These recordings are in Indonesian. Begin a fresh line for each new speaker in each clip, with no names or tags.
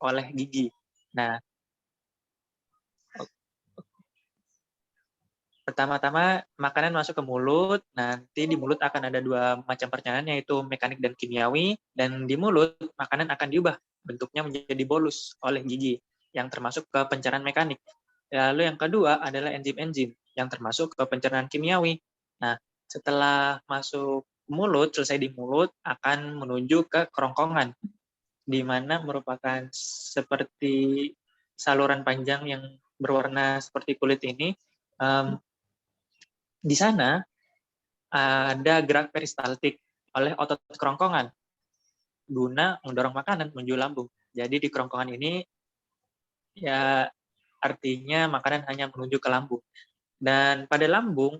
oleh gigi. Nah, pertama-tama makanan masuk ke mulut, nanti di mulut akan ada dua macam pencernaan, yaitu mekanik dan kimiawi, dan di mulut makanan akan diubah bentuknya menjadi bolus oleh gigi, yang termasuk ke pencernaan mekanik. Lalu yang kedua adalah enzim-enzim, yang termasuk ke pencernaan kimiawi. Nah, setelah masuk mulut, selesai di mulut, akan menuju ke kerongkongan, di mana merupakan seperti saluran panjang yang berwarna seperti kulit ini. Di sana ada gerak peristaltik oleh otot kerongkongan guna mendorong makanan menuju lambung. Jadi di kerongkongan ini ya artinya makanan hanya menuju ke lambung. Dan pada lambung,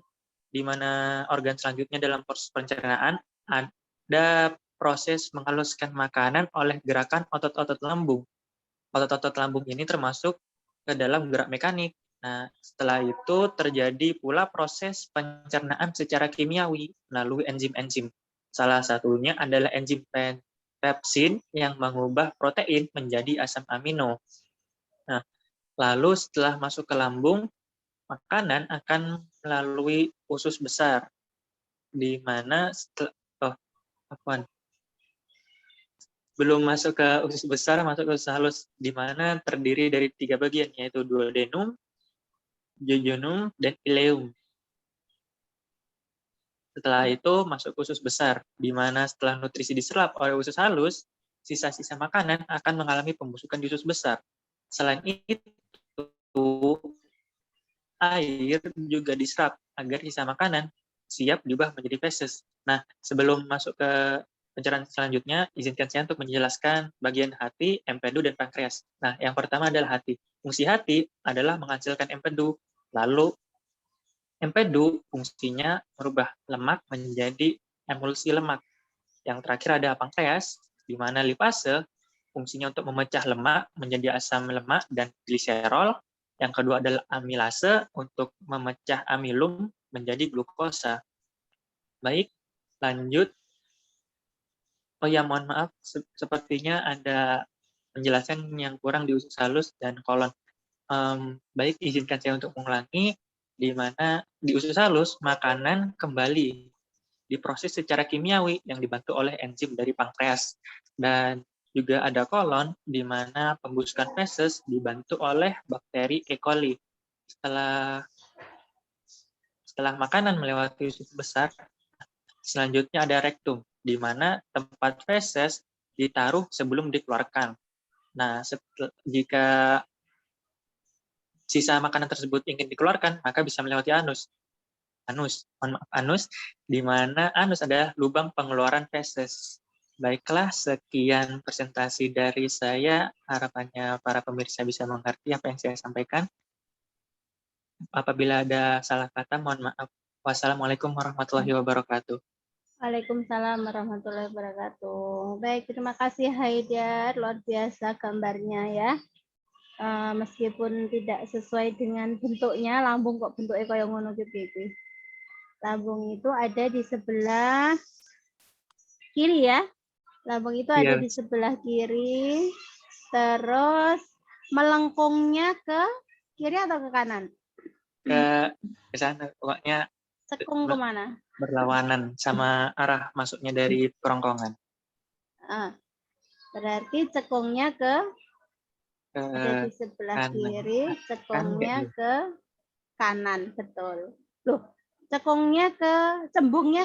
di mana organ selanjutnya dalam proses pencernaan, ada proses menghaluskan makanan oleh gerakan otot-otot lambung. Otot-otot lambung ini termasuk ke dalam gerak mekanik. Nah, setelah itu terjadi pula proses pencernaan secara kimiawi melalui enzim-enzim. Salah satunya adalah enzim pepsin yang mengubah protein menjadi asam amino. Nah, lalu setelah masuk ke lambung, makanan akan melalui usus besar, di mana belum masuk ke usus besar, masuk ke usus halus, di mana terdiri dari 3 bagian, yaitu duodenum, jejunum, dan ileum. Setelah itu masuk usus besar, di mana setelah nutrisi diserap oleh usus halus, sisa-sisa makanan akan mengalami pembusukan di usus besar. Selain itu, air juga diserap agar sisa makanan siap diubah menjadi feses. Nah, sebelum masuk ke pencernaan selanjutnya, izinkan saya untuk menjelaskan bagian hati, empedu, dan pankreas. Nah, yang pertama adalah hati. Fungsi hati adalah menghasilkan empedu. Lalu, empedu fungsinya merubah lemak menjadi emulsi lemak. Yang terakhir ada pankreas, di mana lipase fungsinya untuk memecah lemak menjadi asam lemak dan gliserol. Yang kedua adalah amilase untuk memecah amilum menjadi glukosa. Baik, lanjut. Oh ya, mohon maaf, sepertinya ada penjelasan yang kurang di usus halus dan kolon. Baik, izinkan saya untuk mengulangi, di mana di usus halus makanan kembali diproses secara kimiawi yang dibantu oleh enzim dari pankreas. Dan juga ada kolon, di mana pembusukan feses dibantu oleh bakteri E. coli. Setelah makanan melewati usus besar, selanjutnya ada rektum, di mana tempat feses ditaruh sebelum dikeluarkan. Nah, jika sisa makanan tersebut ingin dikeluarkan, maka bisa melewati anus, di mana anus adalah lubang pengeluaran feses. Baiklah, sekian presentasi dari saya. Harapannya para pemirsa bisa mengerti apa yang saya sampaikan. Apabila ada salah kata, mohon maaf. Wassalamualaikum warahmatullahi wabarakatuh.
Waalaikumsalam warahmatullahi wabarakatuh. Baik, terima kasih Haidar, luar biasa gambarnya ya. Meskipun tidak sesuai dengan bentuknya, lambung kok bentuknya kayak ngono gitu. Lambung itu ada di sebelah kiri ya. Lambung itu ada di sebelah kiri, terus melengkungnya ke kiri atau ke kanan?
Ke sana, pokoknya
cekung kemana?
Berlawanan sama arah masuknya dari kerongkongan.
Berarti cekungnya ada di sebelah
kanan.
Kiri, cekungnya ke kanan, betul. Loh, cembungnya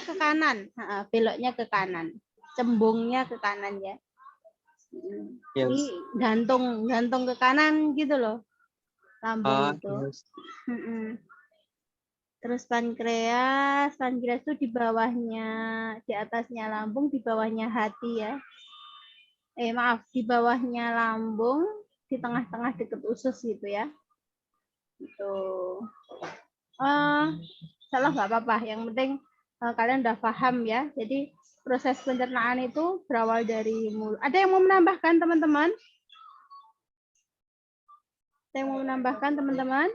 ke kanan, beloknya ke kanan, cembungnya ke kanan ya. Ini gantung ke kanan gitu loh, lambung itu. Yes. Terus pankreas itu di bawahnya, di atasnya lambung, di bawahnya hati ya. Di bawahnya lambung, di tengah-tengah dekat usus gitu ya. Itu. Salah nggak apa-apa. Yang penting kalian udah paham ya. Jadi proses pencernaan itu berawal dari mulut. Ada yang mau menambahkan teman-teman? Ada yang mau menambahkan teman-teman?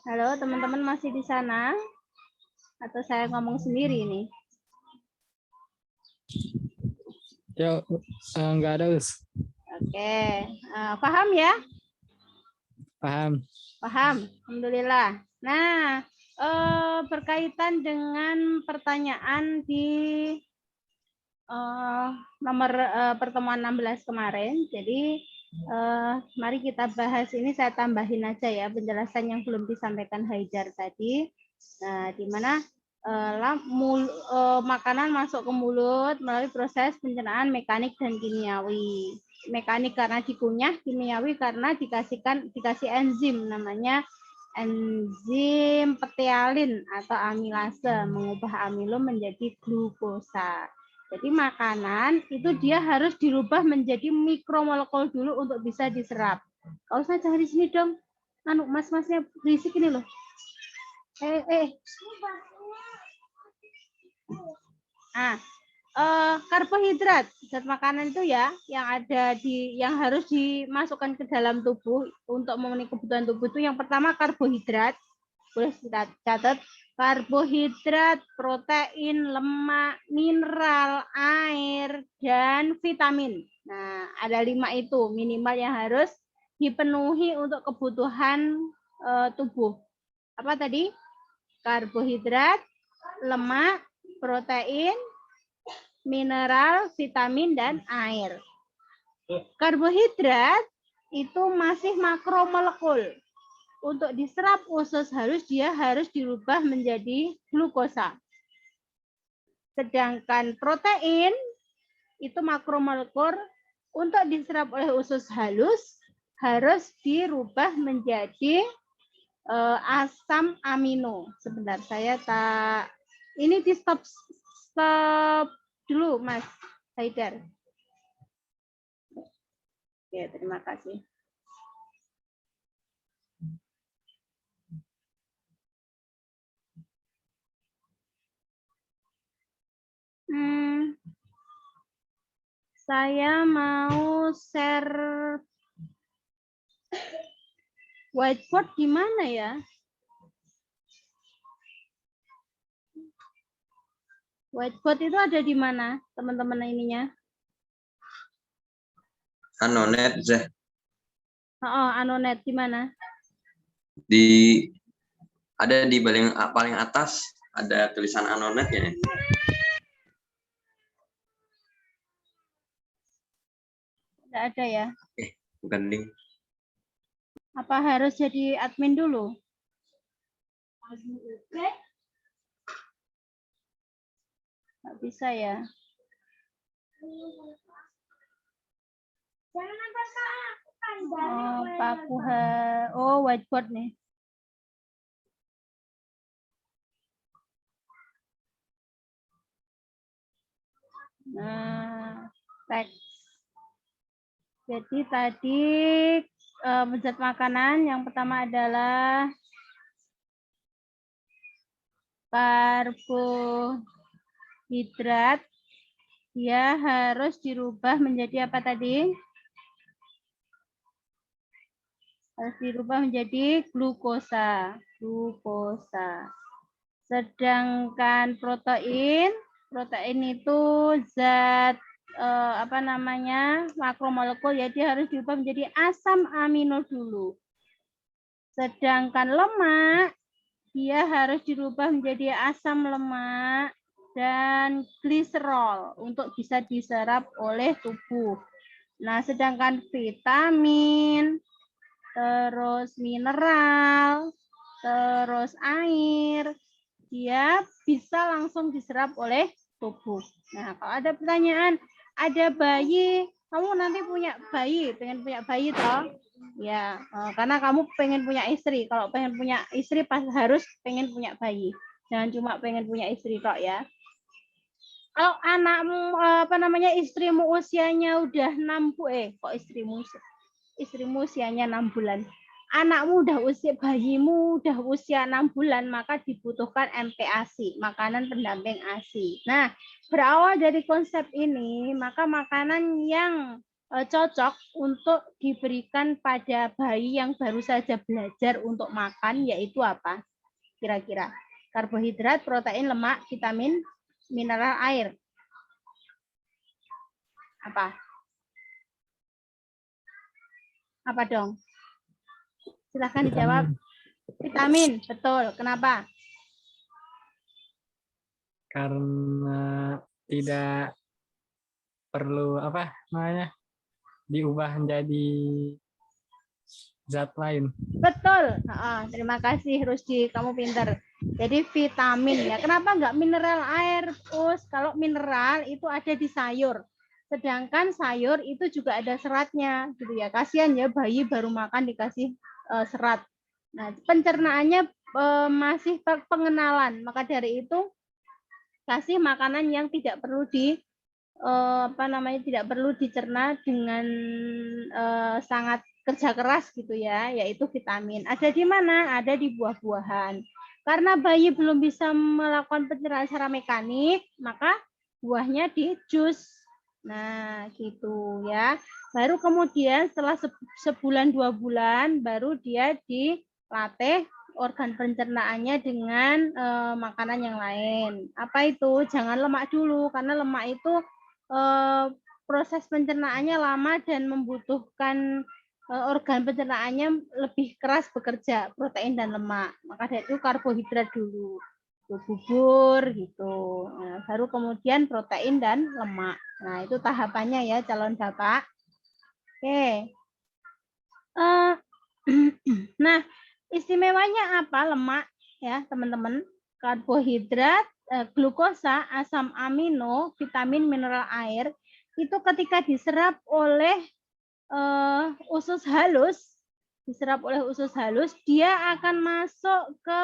Halo, teman-teman masih di sana? Atau saya ngomong sendiri nih?
Ya, nggak ada, Us.
Oke, paham ya?
Paham.
Paham, alhamdulillah. Nah, berkaitan dengan pertanyaan di nomor pertemuan 16 kemarin. Jadi, mari kita bahas ini, saya tambahin aja ya penjelasan yang belum disampaikan Haidar tadi. Nah, di mana makanan masuk ke mulut melalui proses pencernaan mekanik dan kimiawi. Mekanik karena dikunyah, kimiawi karena dikasih enzim namanya enzim petealin atau amilase, mengubah amilum menjadi glukosa. Jadi makanan itu dia harus dirubah menjadi mikromolekul dulu untuk bisa diserap. Kalau usah jangan di sini dong. Anu mas-masnya berisik ini loh. Karbohidrat, zat makanan itu ya yang harus dimasukkan ke dalam tubuh untuk memenuhi kebutuhan tubuh itu yang pertama karbohidrat. Boleh kita catat, karbohidrat, protein, lemak, mineral, air, dan vitamin. Nah, ada 5 itu minimal yang harus dipenuhi untuk kebutuhan tubuh. Apa tadi? Karbohidrat, lemak, protein, mineral, vitamin, dan air. Karbohidrat itu masih makromolekul. Untuk diserap usus halus, dia harus dirubah menjadi glukosa. Sedangkan protein itu makromolekul, untuk diserap oleh usus halus harus dirubah menjadi asam amino. Sebentar, saya ini di stop dulu, Mas Haidar. Oke, terima kasih. Saya mau share whiteboard di mana ya? Whiteboard itu ada di mana, teman-teman ininya?
Anonet, Zeh.
Anonet di mana?
Ada di paling atas ada tulisan Anonet ya.
Tidak ada ya?
Bukan link.
Apa harus jadi admin dulu? Nggak bisa ya? Whiteboard nih. Nah, teks. Jadi tadi zat makanan yang pertama adalah karbohidrat. Dia harus dirubah menjadi apa tadi? Harus dirubah menjadi glukosa. Sedangkan protein itu zat makromolekul, ya dia harus dirubah menjadi asam amino dulu. Sedangkan lemak dia harus dirubah menjadi asam lemak dan gliserol untuk bisa diserap oleh tubuh. Nah, sedangkan vitamin, terus mineral, terus air, dia bisa langsung diserap oleh tubuh. Nah, kalau ada pertanyaan, ada bayi, kamu nanti pengen punya bayi toh? Ya, karena kamu pengen punya istri. Kalau pengen punya istri harus pengen punya bayi. Jangan cuma pengen punya istri kok ya. Kalau anakmu istrimu usianya udah 6 istrimu usianya 6 bulan. Anakmu bayimu udah usia 6 bulan, maka dibutuhkan MPASI, makanan pendamping ASI. Nah, berawal dari konsep ini, maka makanan yang cocok untuk diberikan pada bayi yang baru saja belajar untuk makan yaitu apa? Kira-kira karbohidrat, protein, lemak, vitamin, mineral, air. Apa? Apa dong? Silahkan dijawab. Vitamin, betul. Kenapa?
Karena tidak perlu apa namanya diubah menjadi zat lain.
Betul. Terima kasih Rusdi, kamu pinter. Jadi vitamin ya. Kenapa nggak mineral air? Kalau mineral itu ada di sayur. Sedangkan sayur itu juga ada seratnya, gitu ya. Kasihan ya bayi baru makan dikasih serat. Nah, pencernaannya masih pengenalan. Maka dari itu kasih makanan yang tidak perlu tidak perlu dicerna dengan sangat kerja keras gitu ya, yaitu vitamin. Ada di mana? Ada di buah-buahan. Karena bayi belum bisa melakukan pencernaan secara mekanik, maka buahnya di jus. Nah, gitu ya. Baru kemudian setelah sebulan 2 bulan, baru dia dilatih organ pencernaannya dengan makanan yang lain. Apa itu? Jangan lemak dulu, karena lemak itu proses pencernaannya lama dan membutuhkan organ pencernaannya lebih keras bekerja, protein dan lemak. Maka dari itu karbohidrat dulu, bubur gitu. Nah, baru kemudian protein dan lemak. Nah, itu tahapannya ya calon bapak. Oke. Nah, istimewanya apa lemak ya teman-teman? Karbohidrat, glukosa, asam amino, vitamin, mineral air itu ketika diserap oleh usus halus, dia akan masuk ke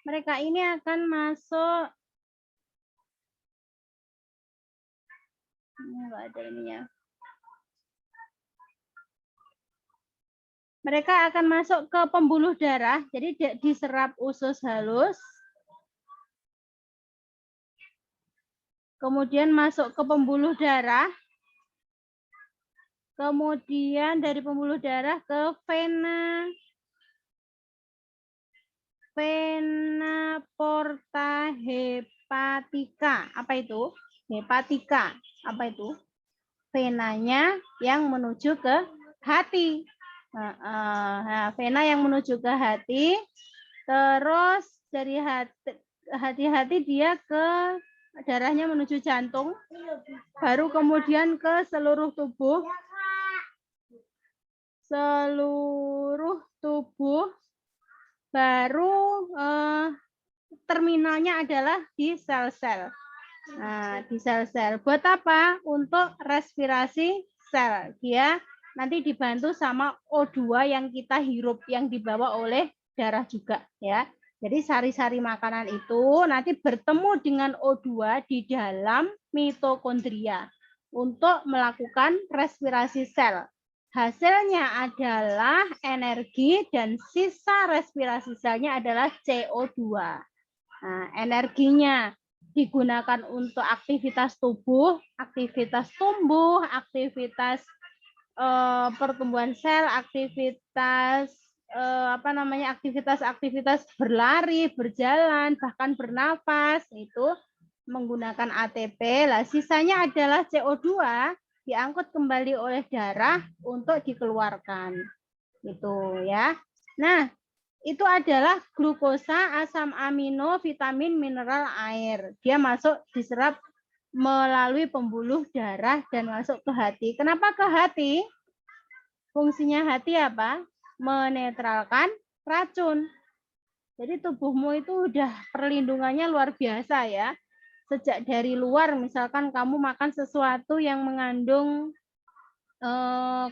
mereka ini akan masuk enggak ada ininya. Mereka akan masuk ke pembuluh darah, jadi diserap usus halus, kemudian masuk ke pembuluh darah, kemudian dari pembuluh darah ke vena porta hepatica. Apa itu? Hepatica. Apa itu? Venanya yang menuju ke hati. Nah, vena yang menuju ke hati, terus dari hati dia ke darahnya menuju jantung, baru kemudian ke seluruh tubuh, baru terminalnya adalah di sel-sel. Nah, di sel-sel. Buat apa? Untuk respirasi sel. Dia nanti dibantu sama O2 yang kita hirup, yang dibawa oleh darah juga ya. Jadi sari-sari makanan itu nanti bertemu dengan O2 di dalam mitokondria untuk melakukan respirasi sel. Hasilnya adalah energi dan sisa respirasi selnya adalah CO2. Nah, energinya digunakan untuk aktivitas tubuh, aktivitas tumbuh, aktivitas pertumbuhan sel, aktivitas aktivitas berlari, berjalan, bahkan bernafas itu menggunakan ATP. Lah sisanya adalah CO2 diangkut kembali oleh darah untuk dikeluarkan. Itu ya. Nah, itu adalah glukosa, asam amino, vitamin, mineral, air. Dia masuk diserap melalui pembuluh darah dan masuk ke hati. Kenapa ke hati? Fungsinya hati apa? Menetralkan racun. Jadi tubuhmu itu udah perlindungannya luar biasa ya. Sejak dari luar, misalkan kamu makan sesuatu yang mengandung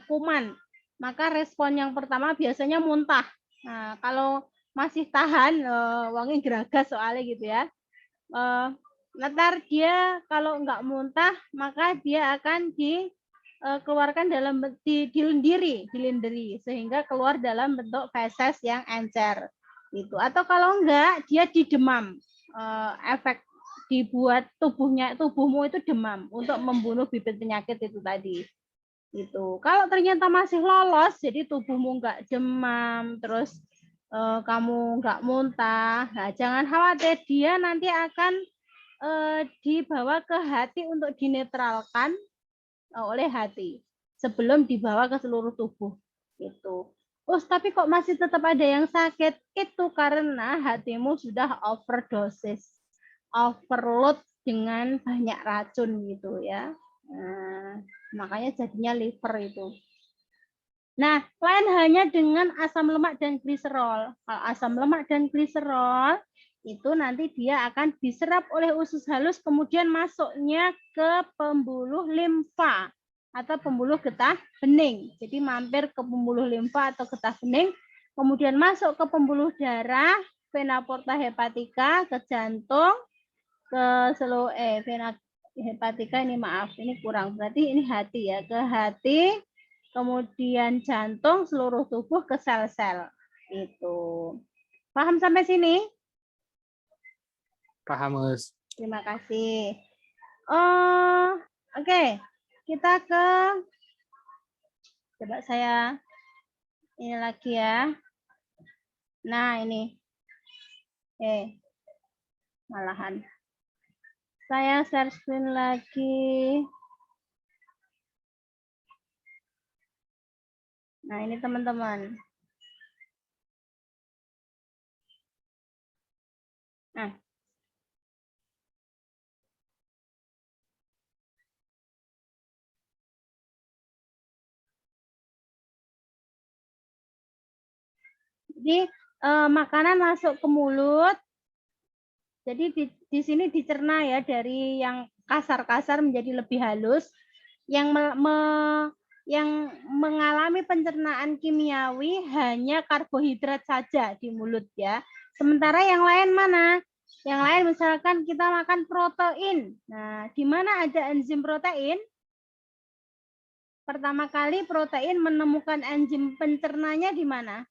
kuman, maka respon yang pertama biasanya muntah. Nah, kalau masih tahan, wangi geragas soalnya gitu ya. Ntar dia kalau nggak muntah, maka dia akan dikeluarkan dalam dilindiri, sehingga keluar dalam bentuk feses yang encer. Gitu. Atau kalau enggak, dia didemam. Efek dibuat tubuhmu itu demam untuk membunuh bibit penyakit itu tadi. Gitu. Kalau ternyata masih lolos, jadi tubuhmu enggak demam, terus kamu enggak muntah, nah jangan khawatir, dia nanti akan dibawa ke hati untuk dinetralkan oleh hati sebelum dibawa ke seluruh tubuh. Gitu. Tapi kok masih tetap ada yang sakit? Itu karena hatimu sudah overdosis, overload dengan banyak racun gitu ya. Nah, makanya jadinya liver itu. Nah, lain hanya dengan asam lemak dan gliserol. Kalau asam lemak dan gliserol itu nanti dia akan diserap oleh usus halus, kemudian masuknya ke pembuluh limfa atau pembuluh getah bening. Jadi mampir ke pembuluh limfa atau getah bening, kemudian masuk ke pembuluh darah, vena porta hepatica, ke jantung, ke seluruh vena hepatica ini maaf, ini kurang. Berarti ini hati ya, ke hati, kemudian jantung, seluruh tubuh ke sel-sel. Itu. Paham sampai sini?
Paham, Us.
Terima kasih. Oke. Kita ke, coba saya ini lagi ya. Nah, ini. Malahan. Saya share screen lagi. Nah, ini teman-teman. Nah. Jadi makanan masuk ke mulut. Jadi di sini dicerna ya dari yang kasar-kasar menjadi lebih halus. Yang mengalami pencernaan kimiawi hanya karbohidrat saja di mulut ya. Sementara yang lain mana? Yang lain misalkan kita makan protein. Nah, di mana ada enzim protein? Pertama kali protein menemukan enzim pencernanya di mana?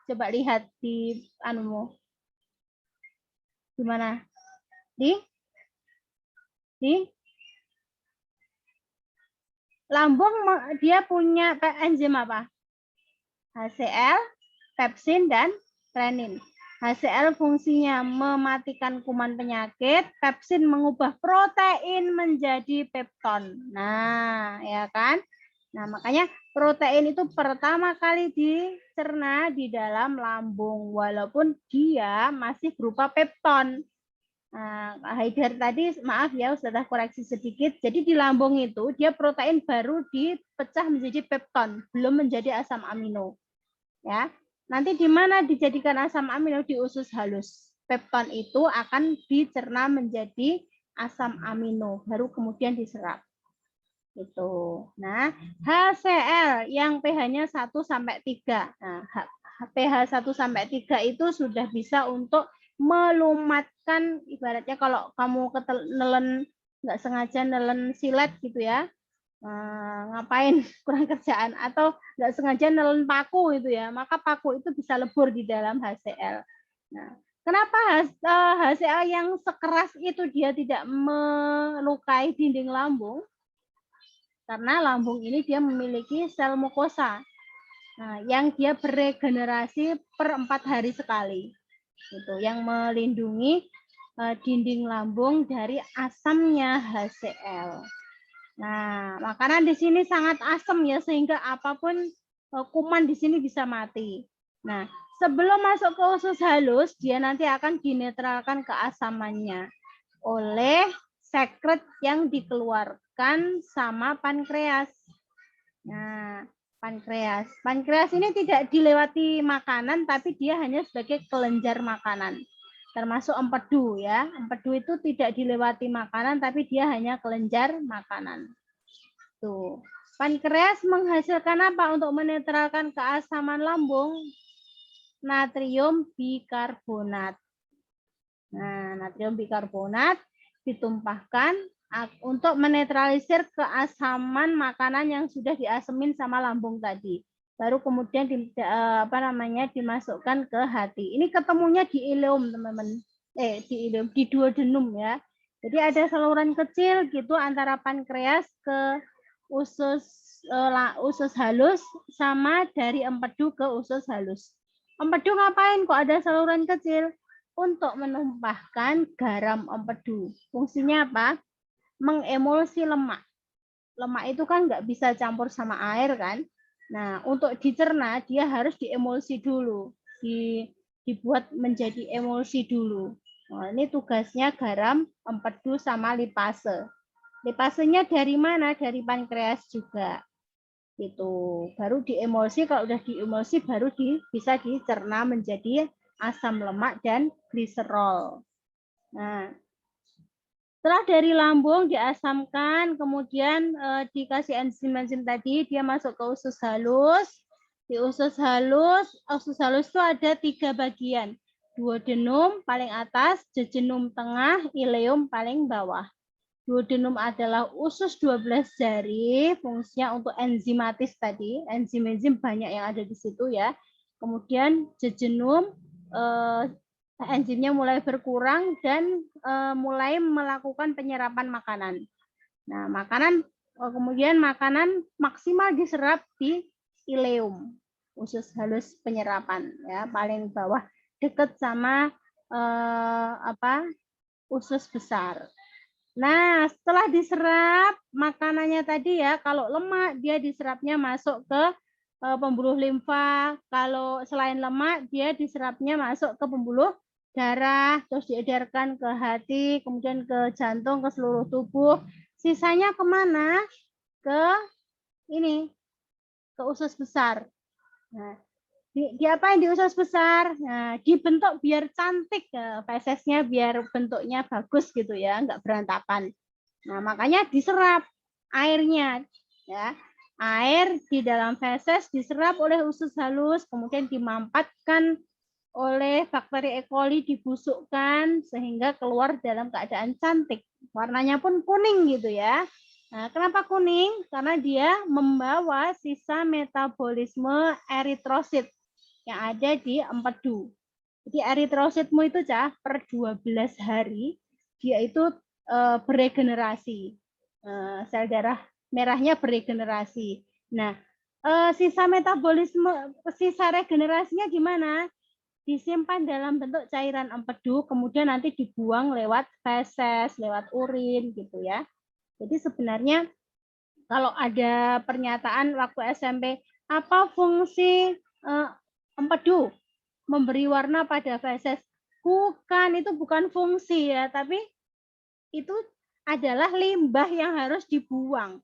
Coba lihat di anumu. Di mana? Di lambung dia punya enzim apa? HCl, pepsin, dan renin. HCl fungsinya mematikan kuman penyakit, pepsin mengubah protein menjadi pepton. Nah, ya kan? Nah, makanya protein itu pertama kali dicerna di dalam lambung, walaupun dia masih berupa pepton. Nah, Haidar tadi, maaf ya, sudah koreksi sedikit. Jadi di lambung itu, dia protein baru dipecah menjadi pepton, belum menjadi asam amino. Ya, nanti di mana dijadikan asam amino? Di usus halus. Pepton itu akan dicerna menjadi asam amino, baru kemudian diserap. Itu. Nah, HCl yang pH-nya 1 sampai 3. Nah, pH 1 sampai 3 itu sudah bisa untuk melumatkan, ibaratnya kalau kamu nelen nggak sengaja nelen silet gitu ya. Ngapain kurang kerjaan atau nggak sengaja nelen paku itu ya, maka paku itu bisa lebur di dalam HCl. Nah, kenapa HCl yang sekeras itu dia tidak melukai dinding lambung? Karena lambung ini dia memiliki sel mukosa, nah, yang dia beregenerasi per 4 hari sekali, itu yang melindungi dinding lambung dari asamnya HCl. Nah, makanan di sini sangat asam ya, sehingga apapun kuman di sini bisa mati. Nah, sebelum masuk ke usus halus, dia nanti akan dinetralkan keasamannya oleh sekret yang dikeluarkan sama pankreas. Nah, pankreas ini tidak dilewati makanan, tapi dia hanya sebagai kelenjar makanan. Termasuk empedu ya. Empedu itu tidak dilewati makanan, tapi dia hanya kelenjar makanan. Tuh. Pankreas menghasilkan apa untuk menetralkan keasaman lambung? Natrium bikarbonat. Nah, natrium bikarbonat ditumpahkan untuk menetralisir keasaman makanan yang sudah diasemin sama lambung tadi. Baru kemudian dimasukkan ke hati. Ini ketemunya di ileum, teman-teman. Di duodenum ya. Jadi ada saluran kecil gitu antara pankreas ke usus halus sama dari empedu ke usus halus. Empedu ngapain kok ada saluran kecil? Untuk menumpahkan garam empedu. Fungsinya apa? Mengemulsi lemak. lemak itu kan nggak bisa campur sama air kan. Nah, untuk dicerna dia harus diemulsi dulu, dibuat menjadi emulsi dulu. Nah, ini tugasnya garam, empedu, sama lipase. Lipasenya dari mana? Dari pankreas juga. Itu baru diemulsi, kalau udah diemulsi baru bisa dicerna menjadi asam lemak dan gliserol. Nah, setelah dari lambung diasamkan, kemudian dikasih enzim-enzim tadi, dia masuk ke usus halus. Di usus halus itu ada 3 bagian. Duodenum paling atas, jejunum tengah, ileum paling bawah. Duodenum adalah usus 12 jari, fungsinya untuk enzimatis tadi. Enzim-enzim banyak yang ada di situ ya. Kemudian jejunum, enzimnya mulai berkurang dan mulai melakukan penyerapan makanan. Nah, kemudian makanan maksimal diserap di ileum, usus halus penyerapan ya, paling bawah dekat sama usus besar. Nah, setelah diserap makanannya tadi ya, kalau lemak dia diserapnya masuk ke pembuluh limfa, kalau selain lemak dia diserapnya masuk ke pembuluh darah, terus diedarkan ke hati, kemudian ke jantung, ke seluruh tubuh. Sisanya kemana? Ke ini, ke usus besar. Nah, diapain di usus besar? Nah, dibentuk biar cantik, fesesnya biar bentuknya bagus gitu ya, nggak berantakan. Nah, makanya diserap airnya, ya. Air di dalam feses diserap oleh usus halus, kemudian dimampatkan oleh bakteri E. coli, dibusukkan sehingga keluar dalam keadaan cantik. Warnanya pun kuning gitu ya. Nah, kenapa kuning? Karena dia membawa sisa metabolisme eritrosit yang ada di empedu. Jadi eritrositmu itu Cah, per 12 hari dia itu beregenerasi. Sel darah merahnya beregenerasi. Nah, sisa metabolisme, sisa regenerasinya gimana? Disimpan dalam bentuk cairan empedu, kemudian nanti dibuang lewat feses, lewat urin gitu ya. Jadi sebenarnya kalau ada pernyataan waktu SMP, apa fungsi empedu? Memberi warna pada feses. Bukan, itu bukan fungsi ya, tapi itu adalah limbah yang harus dibuang.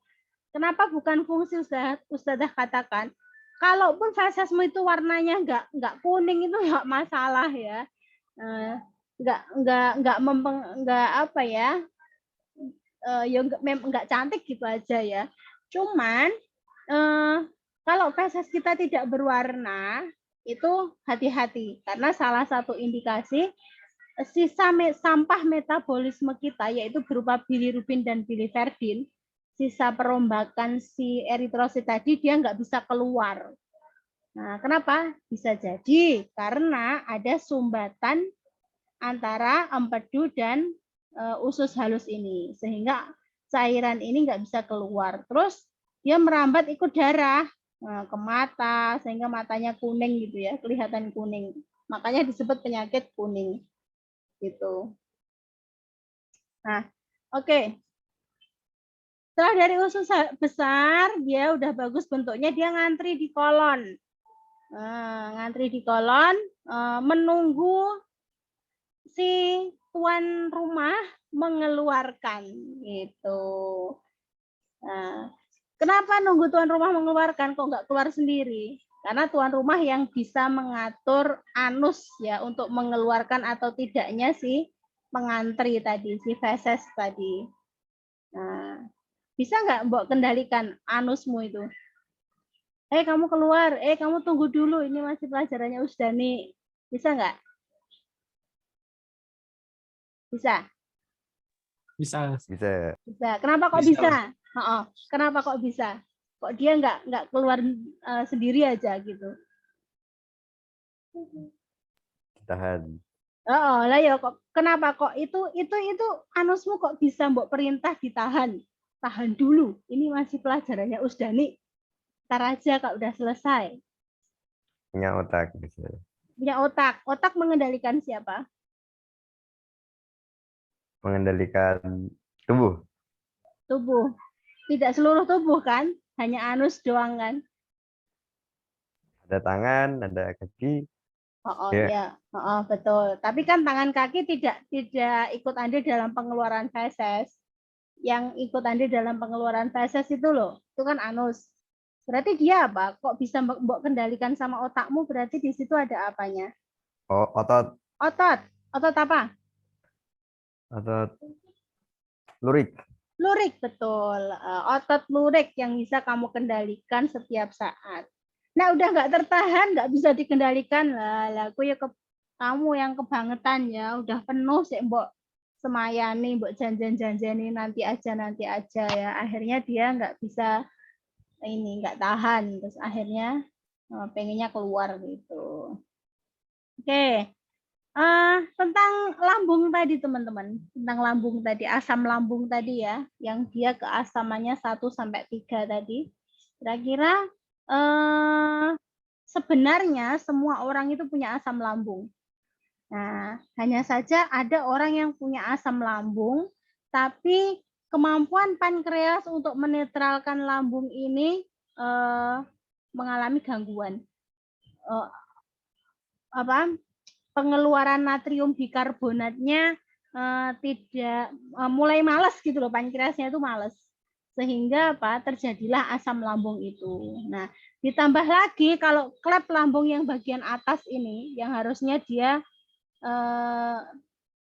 Kenapa bukan fungsi, Ustazah katakan? Kalaupun fesesmu itu warnanya nggak kuning itu nggak masalah ya, nggak apa ya, ya nggak cantik gitu aja ya. Cuman kalau feses kita tidak berwarna itu hati-hati karena salah satu indikasi sisa sampah metabolisme kita yaitu berupa bilirubin dan biliverdin, sisa perombakan si eritrosit tadi dia nggak bisa keluar. Nah, kenapa? Bisa jadi karena ada sumbatan antara empedu dan usus halus ini, sehingga cairan ini nggak bisa keluar. Terus dia merambat ikut darah ke mata, sehingga matanya kuning gitu ya, kelihatan kuning. Makanya disebut penyakit kuning. Gitu. Nah, oke. Setelah dari usus besar, dia udah bagus bentuknya, dia ngantri di kolon. Ngantri di kolon, menunggu si tuan rumah mengeluarkan gitu. Nah, kenapa nunggu tuan rumah mengeluarkan kok nggak keluar sendiri? Karena tuan rumah yang bisa mengatur anus ya untuk mengeluarkan atau tidaknya si pengantri tadi, si feses tadi. Nah, bisa nggak Mbok kendalikan anusmu itu? Kamu keluar, kamu tunggu dulu, ini masih pelajarannya Usdani. Bisa nggak? Bisa?
Bisa.
Bisa. Kenapa kok bisa? Kenapa kok bisa? Kok dia nggak keluar sendiri aja gitu?
Tahan.
Lah ya kok kenapa kok itu anusmu kok bisa Mbok perintah ditahan? Tahan dulu. Ini masih pelajarannya Usdani. Ntar aja kalau udah selesai.
Punya otak.
Punya otak. Otak mengendalikan siapa?
Mengendalikan tubuh.
Tubuh. Tidak seluruh tubuh kan? Hanya anus doang kan?
Ada tangan, ada kaki.
Oh
Ya.
ya, betul. Tapi kan tangan kaki tidak ikut andil dalam pengeluaran feses. Yang ikut andil dalam pengeluaran feses itu loh, itu kan anus. Berarti dia apa? Kok bisa mbok kendalikan sama otakmu? Berarti di situ ada apanya?
Oh, otot.
Otot. Otot apa?
Otot lurik.
Lurik, betul. Otot lurik yang bisa kamu kendalikan setiap saat. Nah, udah nggak tertahan, nggak bisa dikendalikan lah. Aku ya kamu yang kebangetan ya, udah penuh sih mbok semayani, mbok janjian-janjiani nanti aja ya. Akhirnya dia nggak bisa ini, nggak tahan, terus akhirnya pengennya keluar gitu. Oke. Tentang lambung tadi teman-teman, tentang lambung tadi, asam lambung tadi ya, yang dia keasamannya 1-3 tadi. Kira-kira sebenarnya semua orang itu punya asam lambung. Nah, hanya saja ada orang yang punya asam lambung, tapi kemampuan pankreas untuk menetralkan lambung ini mengalami gangguan. Pengeluaran natrium bikarbonatnya tidak mulai malas gitu loh, pankreasnya itu malas, sehingga terjadilah asam lambung itu. Nah, ditambah lagi kalau klep lambung yang bagian atas ini yang harusnya dia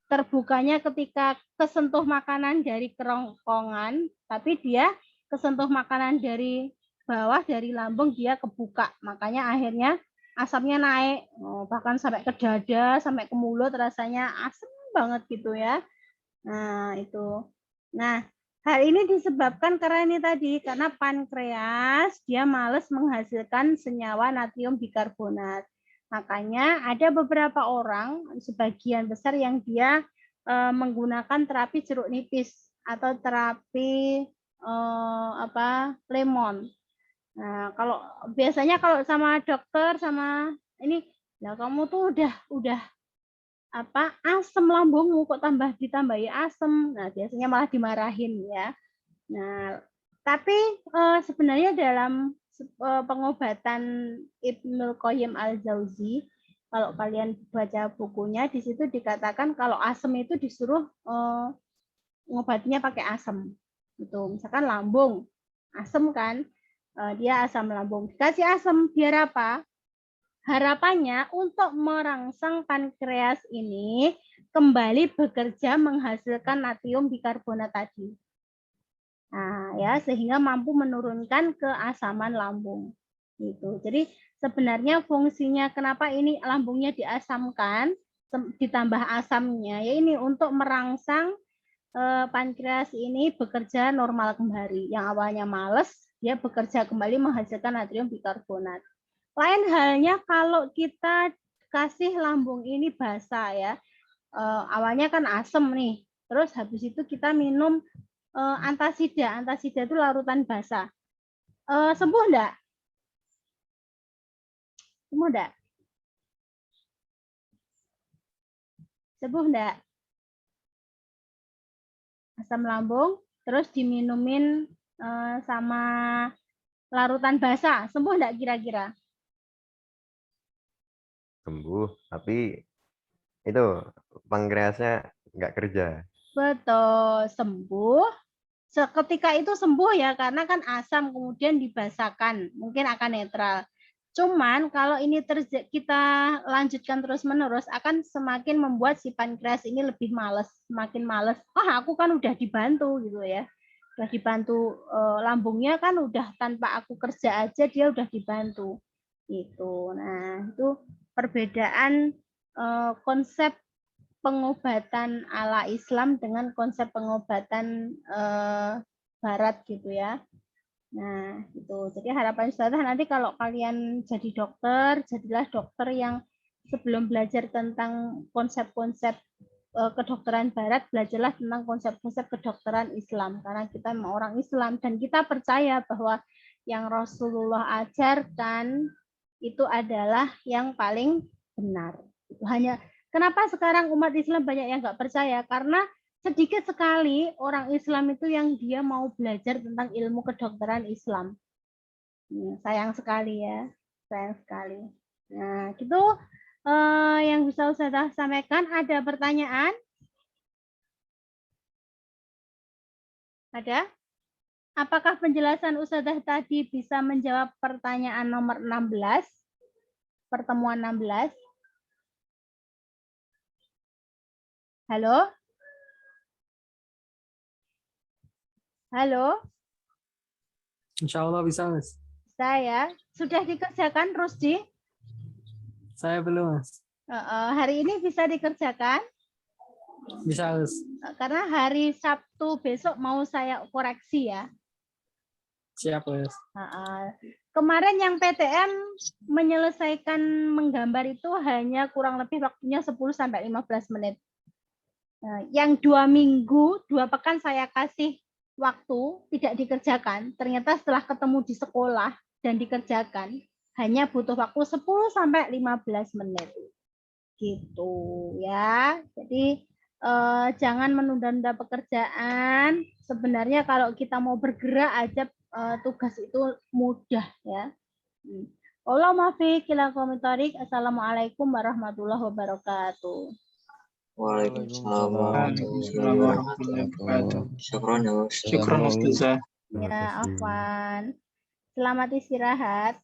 terbukanya ketika kesentuh makanan dari kerongkongan, tapi dia kesentuh makanan dari bawah dari lambung dia kebuka, makanya akhirnya asamnya naik, bahkan sampai ke dada, sampai ke mulut, rasanya asam banget gitu ya. Nah, itu. Nah, hal ini disebabkan karena ini tadi, karena pankreas dia males menghasilkan senyawa natrium bikarbonat. Makanya ada beberapa orang, sebagian besar yang dia menggunakan terapi jeruk nipis atau terapi lemon. Nah, kalau biasanya kalau sama dokter sama ini, ya kamu tuh udah asam lambungmu kok ditambahi asam. Nah, biasanya malah dimarahin ya. Nah, tapi sebenarnya dalam pengobatan Ibnul Qayyim al-Jauzi, kalau kalian baca bukunya di situ dikatakan kalau asam itu disuruh ngobatinya pakai asam. Gitu. Misalkan lambung, asam kan? Dia asam lambung. Dikasih asam biar apa? Harapannya untuk merangsang pankreas ini kembali bekerja menghasilkan natrium bikarbonat tadi. Nah, ya sehingga mampu menurunkan keasaman lambung. Gitu. Jadi sebenarnya fungsinya kenapa ini lambungnya diasamkan ditambah asamnya ya ini untuk merangsang pankreas ini bekerja normal kembali. Yang awalnya males, dia bekerja kembali menghasilkan natrium bikarbonat. Lain halnya kalau kita kasih lambung ini basah ya. Awalnya kan asam nih. Terus habis itu kita minum antasida. Antasida itu larutan basah. Sembuh enggak? Sembuh enggak? Sembuh enggak? Asam lambung, terus diminumin sama larutan basah. Sembuh enggak kira-kira?
Sembuh, tapi itu pankreasnya nggak kerja.
Betul, sembuh. Seketika itu sembuh ya, karena kan asam kemudian dibasahkan, mungkin akan netral. Cuman kalau ini kita lanjutkan terus-menerus, akan semakin membuat si pankreas ini lebih males, semakin males. Aku kan udah dibantu gitu ya. Udah dibantu lambungnya kan udah tanpa aku kerja aja dia udah dibantu. Gitu. Nah, itu perbedaan konsep pengobatan ala Islam dengan konsep pengobatan Barat gitu ya. Nah, itu. Jadi harapan Ustazah nanti kalau kalian jadi dokter, jadilah dokter yang sebelum belajar tentang konsep-konsep kedokteran Barat, belajarlah tentang konsep-konsep kedokteran Islam. Karena kita memang orang Islam dan kita percaya bahwa yang Rasulullah ajarkan itu adalah yang paling benar. Itu hanya kenapa sekarang umat Islam banyak yang nggak percaya? Karena sedikit sekali orang Islam itu yang dia mau belajar tentang ilmu kedokteran Islam. Sayang sekali ya, sayang sekali. Nah, gitu yang bisa Ustazah sampaikan. Ada pertanyaan? Ada? Apakah penjelasan Ustazah tadi bisa menjawab pertanyaan nomor 16? Pertemuan 16? Halo? Halo?
Insya Allah bisa, Mas.
Saya sudah dikerjakan, Rusdi?
Saya belum, Mas.
Hari ini bisa dikerjakan?
Bisa, Mas.
Karena hari Sabtu besok mau saya koreksi ya.
Siap, Mas.
Kemarin yang PTM menyelesaikan menggambar itu hanya kurang lebih waktunya 10-15 menit. Yang 2 minggu, 2 pekan saya kasih waktu tidak dikerjakan. Ternyata setelah ketemu di sekolah dan dikerjakan, hanya butuh waktu 10-15 menit. Gitu ya. Jadi jangan menunda-nunda pekerjaan. Sebenarnya kalau kita mau bergerak aja tugas itu mudah ya. Allah maafi kila komentarik. Assalamualaikum warahmatullahi wabarakatuh.
Waalaikumsalam warahmatullahi wabarakatuh. Syukron ya, Ustaz.
Syukran Ustazah.
Ya, afwan. Selamat istirahat.